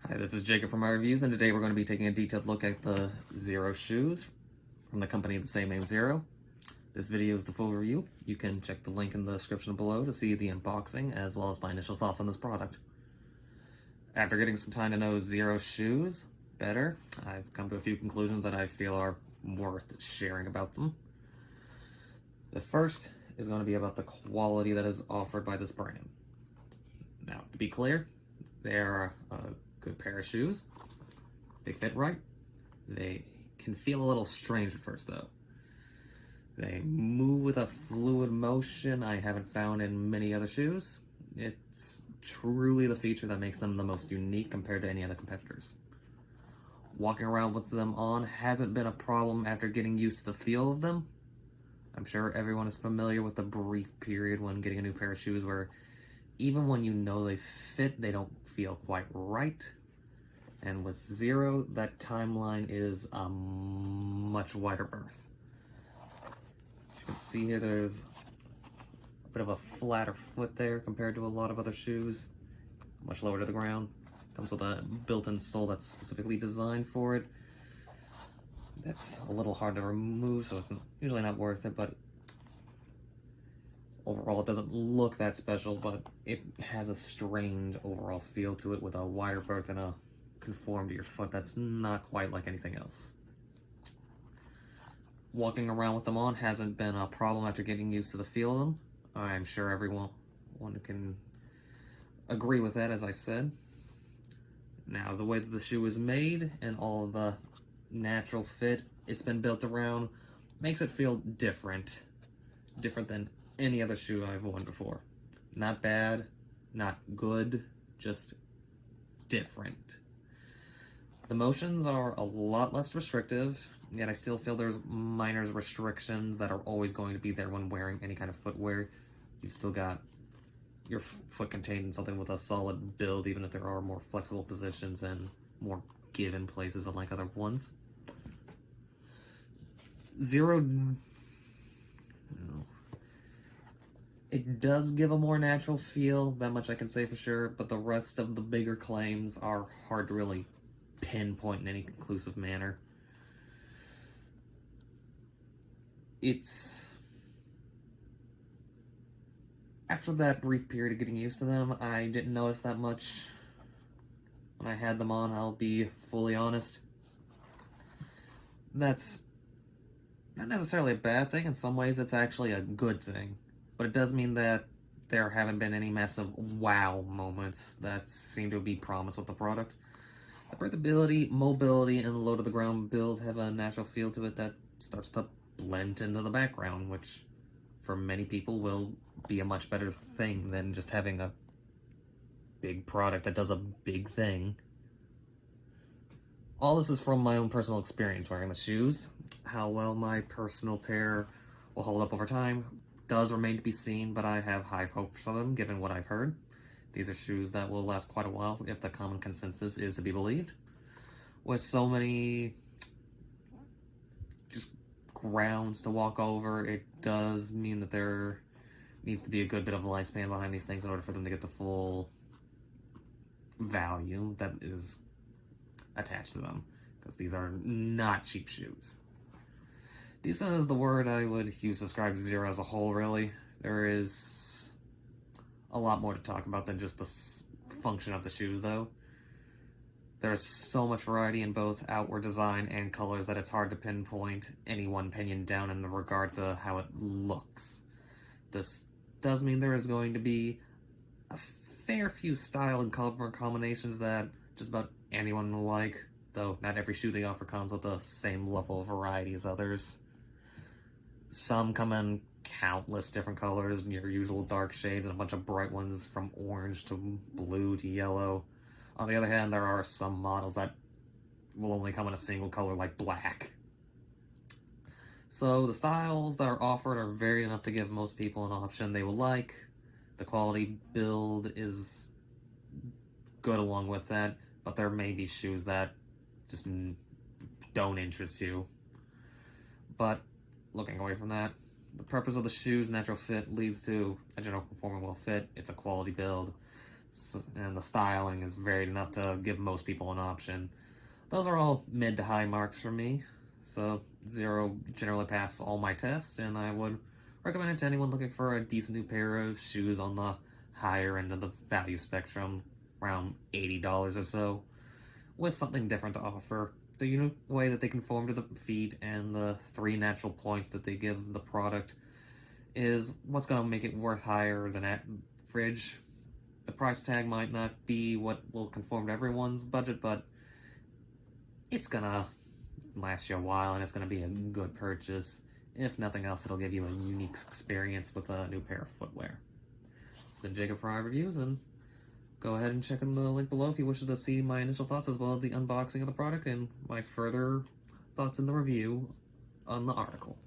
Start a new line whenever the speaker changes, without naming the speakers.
Hi, this is Jacob from iReviews, and today we're going to be taking a detailed look at the Xero Shoes from the company of the same name, Xero. This video is the full review. You can check the link in the description below to see the unboxing, as well as my initial thoughts on this product. After getting some time to know Xero Shoes better, I've come to a few conclusions that I feel are worth sharing about them. The first is going to be about the quality that is offered by this brand. Now, to be clear, they are a good pair of shoes. They fit right. They can feel a little strange at first, though. They move with a fluid motion I haven't found in many other shoes. It's truly the feature that makes them the most unique compared to any other competitors. Walking around with them on hasn't been a problem after getting used to the feel of them. I'm sure everyone is familiar with the brief period when getting a new pair of shoes where even when you know they fit, they don't feel quite right. And with Xero, that timeline is a much wider berth. As you can see here, there's a bit of a flatter foot there compared to a lot of other shoes. Much lower to the ground. Comes with a built-in sole that's specifically designed for it. That's a little hard to remove, so it's usually not worth it, but overall, it doesn't look that special, but it has a strange overall feel to it with a wider berth and a conform to your foot that's not quite like anything else. Walking around with them on hasn't been a problem after getting used to the feel of them. I'm sure everyone can agree with that, as I said. Now, the way that the shoe is made and all of the natural fit it's been built around makes it feel different than any other shoe I've worn before. Not bad, not good, just different. The motions are a lot less restrictive, yet I still feel there's minor restrictions that are always going to be there when wearing any kind of footwear. You've still got your foot contained in something with a solid build, even if there are more flexible positions and more given places unlike other ones. Xero, it does give a more natural feel, that much I can say for sure, but the rest of the bigger claims are hard to really pinpoint in any conclusive manner. After that brief period of getting used to them, I didn't notice that much when I had them on, I'll be fully honest. That's not necessarily a bad thing. In some ways, it's actually a good thing. But it does mean that there haven't been any massive wow moments that seem to be promised with the product. The breathability, mobility, and low-to-the-ground build have a natural feel to it that starts to blend into the background, which for many people will be a much better thing than just having a big product that does a big thing. All this is from my own personal experience wearing the shoes. How well my personal pair will hold up over time does remain to be seen, but I have high hopes for them given what I've heard. These are shoes that will last quite a while if the common consensus is to be believed. With so many just grounds to walk over, it does mean that there needs to be a good bit of a lifespan behind these things in order for them to get the full value that is attached to them, because these are not cheap shoes. Decent is the word I would use to describe Xero as a whole, really. There is a lot more to talk about than just the function of the shoes, though. There's so much variety in both outward design and colors that it's hard to pinpoint any one opinion down in regard to how it looks. This does mean there is going to be a fair few style and color combinations that just about anyone will like, though not every shoe they offer comes with the same level of variety as others. Some come in countless different colors, your usual dark shades, and a bunch of bright ones from orange to blue to yellow. On the other hand, there are some models that will only come in a single color like black. So the styles that are offered are varied enough to give most people an option they will like. The quality build is good along with that, but there may be shoes that just don't interest you. But looking away from that, the purpose of the shoe's natural fit leads to a general conforming well fit. It's a quality build. and the styling is varied enough to give most people an option. Those are all mid to high marks for me, so Xero generally passes all my tests, and I would recommend it to anyone looking for a decent new pair of shoes on the higher end of the value spectrum, around $80 or so, with something different to offer. The unique way that they conform to the feet and the 3 natural points that they give the product is what's going to make it worth higher than average. The price tag might not be what will conform to everyone's budget, but it's going to last you a while and it's going to be a good purchase. If nothing else, it'll give you a unique experience with a new pair of footwear. It's been Jacob for iReviews, and go ahead and check in the link below if you wish to see my initial thoughts as well as the unboxing of the product and my further thoughts in the review on the article.